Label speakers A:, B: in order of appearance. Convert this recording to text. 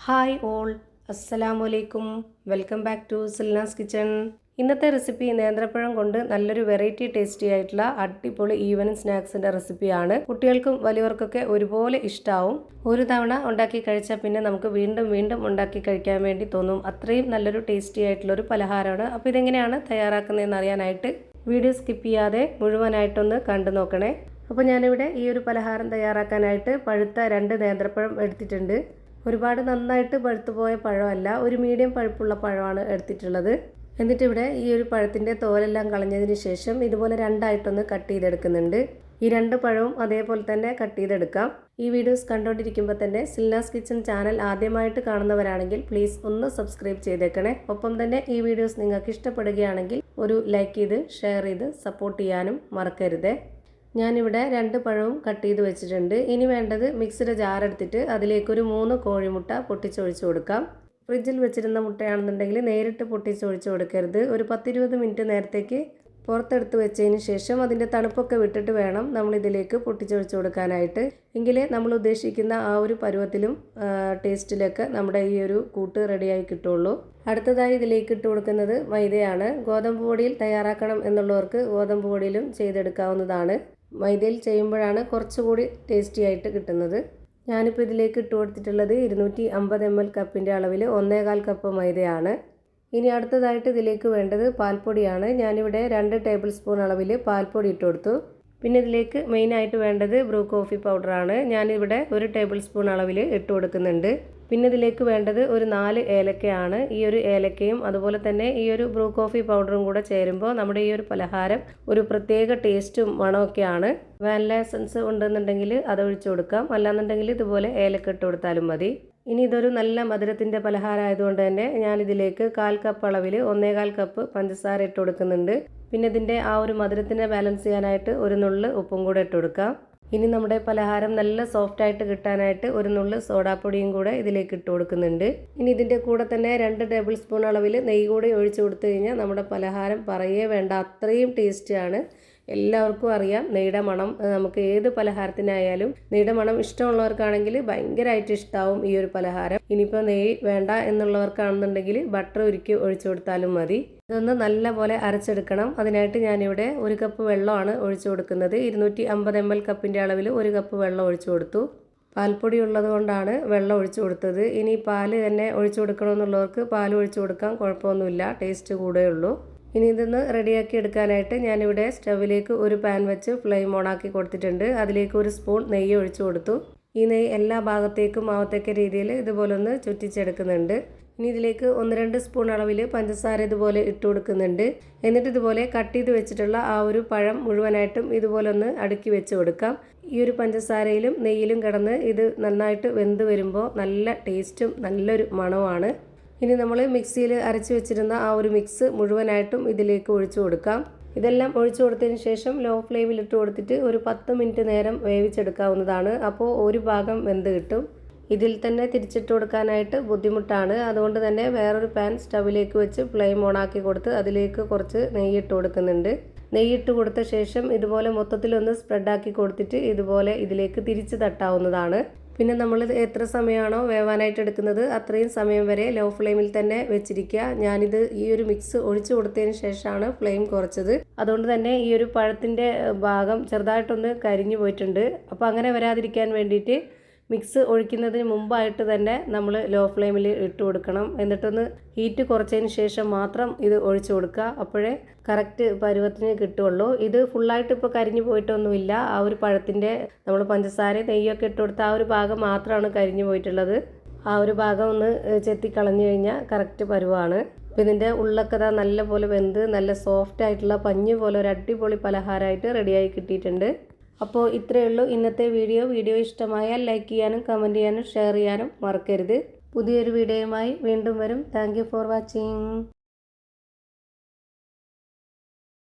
A: Hi all, അസ്സലാമലൈക്കും. Welcome back to Silnas kitchen. ഇന്നത്തെ recipe നേന്ത്രപ്പഴം കൊണ്ട് നല്ലൊരു വെറൈറ്റി ടേസ്റ്റി ആയിട്ടുള്ള അടിപൊളി ഈവനിങ് സ്നാക്സിൻ്റെ റെസിപ്പിയാണ്. കുട്ടികൾക്കും വലിയവർക്കൊക്കെ ഒരുപോലെ ഇഷ്ടമാവും. ഒരു തവണ ഉണ്ടാക്കി കഴിച്ചാൽ പിന്നെ നമുക്ക് വീണ്ടും വീണ്ടും ഉണ്ടാക്കി കഴിക്കാൻ വേണ്ടി തോന്നും. അത്രയും നല്ലൊരു ടേസ്റ്റി ആയിട്ടുള്ളൊരു പലഹാരമാണ്. അപ്പോൾ ഇതെങ്ങനെയാണ് തയ്യാറാക്കുന്നതെന്ന് അറിയാനായിട്ട് വീഡിയോ സ്കിപ്പ് ചെയ്യാതെ മുഴുവനായിട്ടൊന്ന് കണ്ടു നോക്കണേ. അപ്പോൾ ഞാനിവിടെ ഈ ഒരു പലഹാരം തയ്യാറാക്കാനായിട്ട് പഴുത്ത 2 നേന്ത്രപ്പഴം എടുത്തിട്ടുണ്ട്. ഒരുപാട് നന്നായിട്ട് പഴുത്തുപോയ പഴമല്ല, ഒരു മീഡിയം പഴുപ്പുള്ള പഴമാണ് എടുത്തിട്ടുള്ളത്. എന്നിട്ട് ഇവിടെ ഈ ഒരു പഴത്തിൻ്റെ തോലെല്ലാം കളഞ്ഞതിന് ശേഷം ഇതുപോലെ രണ്ടായിട്ടൊന്ന് കട്ട് ചെയ്തെടുക്കുന്നുണ്ട്. ഈ 2 പഴവും അതേപോലെ തന്നെ കട്ട് ചെയ്തെടുക്കാം. ഈ വീഡിയോസ് കണ്ടുകൊണ്ടിരിക്കുമ്പോൾ തന്നെ സിൽനാസ് കിച്ചൺ ചാനൽ ആദ്യമായിട്ട് കാണുന്നവരാണെങ്കിൽ പ്ലീസ് ഒന്ന് സബ്സ്ക്രൈബ് ചെയ്തേക്കണേ. ഒപ്പം തന്നെ ഈ വീഡിയോസ് നിങ്ങൾക്ക് ഇഷ്ടപ്പെടുകയാണെങ്കിൽ ഒരു ലൈക്ക് ചെയ്ത് ഷെയർ ചെയ്ത് സപ്പോർട്ട് ചെയ്യാനും മറക്കരുതേ. ഞാനിവിടെ 2 പഴവും കട്ട് ചെയ്ത് വെച്ചിട്ടുണ്ട്. ഇനി വേണ്ടത് മിക്സിയുടെ ജാർ എടുത്തിട്ട് അതിലേക്കൊരു 3 കോഴിമുട്ട പൊട്ടിച്ചൊഴിച്ച് കൊടുക്കാം. ഫ്രിഡ്ജിൽ വെച്ചിരുന്ന മുട്ടയാണെന്നുണ്ടെങ്കിൽ നേരിട്ട് പൊട്ടിച്ചൊഴിച്ച് കൊടുക്കരുത്. ഒരു 10-20 മിനിറ്റ് നേരത്തേക്ക് പുറത്തെടുത്ത് വെച്ചതിന് ശേഷം അതിൻ്റെ തണുപ്പൊക്കെ വിട്ടിട്ട് വേണം നമ്മളിതിലേക്ക് പൊട്ടിച്ചൊഴിച്ച് കൊടുക്കാനായിട്ട്. എങ്കിലേ നമ്മൾ ഉദ്ദേശിക്കുന്ന ആ ഒരു പരുവത്തിലും ടേസ്റ്റിലൊക്കെ നമ്മുടെ ഈ ഒരു കൂട്ട് റെഡിയായി കിട്ടുള്ളൂ. അടുത്തതായി ഇതിലേക്ക് ഇട്ട് കൊടുക്കുന്നത് മൈദയാണ്. ഗോതമ്പ് പൊടിയിൽ തയ്യാറാക്കണം എന്നുള്ളവർക്ക് ഗോതമ്പ് പൊടിയിലും ചെയ്തെടുക്കാവുന്നതാണ്. മൈദയിൽ ചെയ്യുമ്പോഴാണ് കുറച്ചുകൂടി ടേസ്റ്റി ആയിട്ട് കിട്ടുന്നത്. ഞാനിപ്പോൾ ഇതിലേക്ക് ഇട്ട് കൊടുത്തിട്ടുള്ളത് 250 ml കപ്പിൻ്റെ അളവിൽ 1/4 കപ്പ് മൈദയാണ്. ഇനി അടുത്തതായിട്ട് ഇതിലേക്ക് വേണ്ടത് പാൽപ്പൊടിയാണ്. ഞാനിവിടെ 2 ടേബിൾ സ്പൂൺ അളവിൽ പാൽപ്പൊടി ഇട്ട് കൊടുത്തു. പിന്നെ ഇതിലേക്ക് മെയിനായിട്ട് വേണ്ടത് ബ്രൂ കോഫി പൗഡറാണ്. ഞാനിവിടെ 1 ടേബിൾ സ്പൂൺ അളവിൽ ഇട്ട് കൊടുക്കുന്നുണ്ട്. പിന്നെ ഇതിലേക്ക് വേണ്ടത് ഒരു 4 ഏലക്കയാണ്. ഈ ഒരു ഏലക്കയും അതുപോലെ തന്നെ ഈ ഒരു ബ്രൂ കോഫി പൗഡറും കൂടെ ചേരുമ്പോൾ നമ്മുടെ ഈ ഒരു പലഹാരം ഒരു പ്രത്യേക ടേസ്റ്റും മണമൊക്കെയാണ്. വാനില എസൻസ് ഉണ്ടെന്നുണ്ടെങ്കിൽ അത് ഒഴിച്ചു കൊടുക്കാം, അല്ലാന്നുണ്ടെങ്കിൽ ഇതുപോലെ ഏലക്ക ഇട്ട് കൊടുത്താലും മതി. ഇനി ഇതൊരു നല്ല മധുരത്തിൻ്റെ പലഹാരം ആയതുകൊണ്ട് തന്നെ ഞാനിതിലേക്ക് 1/4 കപ്പ് അളവിൽ 1/4 കപ്പ് പഞ്ചസാര ഇട്ട് കൊടുക്കുന്നുണ്ട്. പിന്നെ ഇതിൻ്റെ ആ ഒരു മധുരത്തിനെ ബാലൻസ് ചെയ്യാനായിട്ട് ഒരു നുള്ള് ഉപ്പും കൂടെ ഇട്ട് കൊടുക്കാം. ഇനി നമ്മുടെ പലഹാരം നല്ല സോഫ്റ്റായിട്ട് കിട്ടാനായിട്ട് ഒരു നുള്ള് സോഡാപ്പൊടിയും കൂടെ ഇതിലേക്ക് ഇട്ട് കൊടുക്കുന്നുണ്ട്. ഇനി ഇതിൻ്റെ കൂടെ തന്നെ 2 ടേബിൾ സ്പൂൺ അളവിൽ നെയ്യ് കൂടി ഒഴിച്ചു കൊടുത്തു കഴിഞ്ഞാൽ നമ്മുടെ പലഹാരം പറയേ വേണ്ട, അത്രയും ടേസ്റ്റിയാണ്. എല്ലാവർക്കും അറിയാം നെയ്യുടെ മണം. നമുക്ക് ഏത് പലഹാരത്തിനായാലും നെയ്യുടെ മണം ഇഷ്ടമുള്ളവർക്കാണെങ്കിൽ ഭയങ്കരമായിട്ട് ഇഷ്ടമാവും ഈ ഒരു പലഹാരം. ഇനിയിപ്പോൾ നെയ്യ് വേണ്ട എന്നുള്ളവർക്കാണെന്നുണ്ടെങ്കിൽ ബട്ടർ ഉരുക്കി ഒഴിച്ചു കൊടുത്താലും മതി. ഇതൊന്ന് നല്ല പോലെ അരച്ചെടുക്കണം. അതിനായിട്ട് ഞാനിവിടെ 1 കപ്പ് വെള്ളമാണ് ഒഴിച്ചു കൊടുക്കുന്നത്. 250 ml കപ്പിൻ്റെ അളവിൽ 1 കപ്പ് വെള്ളം ഒഴിച്ചു കൊടുത്തു. പാൽപ്പൊടി ഉള്ളത് കൊണ്ടാണ് വെള്ളം ഒഴിച്ചു കൊടുത്തത്. ഇനി പാല് തന്നെ ഒഴിച്ചു കൊടുക്കണമെന്നുള്ളവർക്ക് പാൽ ഒഴിച്ചു കൊടുക്കാം, കുഴപ്പമൊന്നുമില്ല, ടേസ്റ്റ് കൂടുകയുള്ളൂ. ഇനി ഇതൊന്ന് റെഡിയാക്കി എടുക്കാനായിട്ട് ഞാനിവിടെ സ്റ്റവിലേക്ക് ഒരു പാൻ വെച്ച് ഫ്ലെയിം ഓണാക്കി കൊടുത്തിട്ടുണ്ട്. അതിലേക്ക് 1 സ്പൂൺ നെയ്യ് ഒഴിച്ചു കൊടുത്തു. ഈ നെയ്യ് എല്ലാ ഭാഗത്തേക്കും ആവത്തക്ക രീതിയിൽ ഇതുപോലെ ഒന്ന് ചുറ്റിച്ചെടുക്കുന്നുണ്ട്. ഇനി ഇതിലേക്ക് 1-2 സ്പൂൺ അളവിൽ പഞ്ചസാര ഇതുപോലെ ഇട്ട് കൊടുക്കുന്നുണ്ട്. എന്നിട്ട് ഇതുപോലെ കട്ട് ചെയ്ത് വെച്ചിട്ടുള്ള ആ ഒരു പഴം മുഴുവനായിട്ടും ഇതുപോലെ ഒന്ന് അടുക്കി വെച്ച് കൊടുക്കാം. ഈ ഒരു പഞ്ചസാരയിലും നെയ്യിലും കിടന്ന് ഇത് നന്നായിട്ട് വെന്ത് വരുമ്പോൾ നല്ല ടേസ്റ്റും നല്ലൊരു മണവുമാണ്. ഇനി നമ്മൾ മിക്സിയിൽ അരച്ച് വെച്ചിരുന്ന ആ ഒരു മിക്സ് മുഴുവനായിട്ടും ഇതിലേക്ക് ഒഴിച്ചു കൊടുക്കാം. ഇതെല്ലാം ഒഴിച്ചു കൊടുത്തതിന് ശേഷം ലോ ഫ്ലെയിമിൽ ഇട്ട് കൊടുത്തിട്ട് ഒരു 10 മിനിറ്റ് നേരം വേവിച്ചെടുക്കാവുന്നതാണ്. അപ്പോൾ ഒരു ഭാഗം വെന്ത് കിട്ടും. ഇതിൽ തന്നെ തിരിച്ചിട്ട് കൊടുക്കാനായിട്ട് ബുദ്ധിമുട്ടാണ്. അതുകൊണ്ട് തന്നെ വേറൊരു പാൻ സ്റ്റവിലേക്ക് വെച്ച് ഫ്ലെയിം ഓണാക്കി കൊടുത്ത് അതിലേക്ക് കുറച്ച് നെയ്യിട്ട് കൊടുക്കുന്നുണ്ട്. നെയ്യിട്ട് കൊടുത്ത ശേഷം ഇതുപോലെ മൊത്തത്തിലൊന്ന് സ്പ്രെഡാക്കി കൊടുത്തിട്ട് ഇതുപോലെ ഇതിലേക്ക് തിരിച്ച് തട്ടാവുന്നതാണ്. പിന്നെ നമ്മൾ എത്ര സമയമാണോ വേവാനായിട്ട് എടുക്കുന്നത് അത്രയും സമയം വരെ ലോ ഫ്ലെയിമിൽ തന്നെ വെച്ചിരിക്കുക. ഞാനിത് ഈ ഒരു മിക്സ് ഒഴിച്ചു കൊടുത്തതിന് ശേഷമാണ് ഫ്ലെയിം കുറച്ചത്. അതുകൊണ്ട് തന്നെ ഈ ഒരു പഴത്തിൻ്റെ ഭാഗം ചെറുതായിട്ടൊന്ന് കരിഞ്ഞു പോയിട്ടുണ്ട്. അപ്പോൾ അങ്ങനെ വരാതിരിക്കാൻ വേണ്ടിയിട്ട് മിക്സ് ഒഴിക്കുന്നതിന് മുമ്പായിട്ട് തന്നെ നമ്മൾ ലോ ഫ്ലെയിമിൽ ഇട്ട് കൊടുക്കണം. എന്നിട്ടൊന്ന് ഹീറ്റ് കുറച്ചതിന് ശേഷം മാത്രം ഇത് ഒഴിച്ചു കൊടുക്കുക. അപ്പോഴേ കറക്റ്റ് പരുവത്തിന് കിട്ടുള്ളൂ. ഇത് ഫുള്ളായിട്ട് ഇപ്പോൾ കരിഞ്ഞു പോയിട്ടൊന്നുമില്ല. ആ ഒരു പഴത്തിൻ്റെ നമ്മൾ പഞ്ചസാര നെയ്യൊക്കെ ഇട്ട് കൊടുത്ത ആ ഒരു ഭാഗം മാത്രമാണ് കരിഞ്ഞു പോയിട്ടുള്ളത്. ആ ഒരു ഭാഗം ഒന്ന് ചെത്തിക്കളഞ്ഞു കഴിഞ്ഞാൽ കറക്റ്റ് പരുവാണ്. അപ്പോൾ ഇതിൻ്റെ ഉള്ളൊക്കെ നല്ല പോലെ വെന്ത് നല്ല സോഫ്റ്റ് ആയിട്ടുള്ള പഞ്ഞ് പോലെ ഒരു അടിപൊളി പലഹാരമായിട്ട് റെഡിയായി കിട്ടിയിട്ടുണ്ട്. അപ്പോൾ ഇത്രയേ ഉള്ളൂ ഇന്നത്തെ വീഡിയോ ഇഷ്ടമായാൽ ലൈക്ക് ചെയ്യാനും കമൻറ്റ് ചെയ്യാനും ഷെയർ ചെയ്യാനും മറക്കരുത്. പുതിയൊരു വീഡിയോയുമായി വീണ്ടും വരും. Thank you for watching.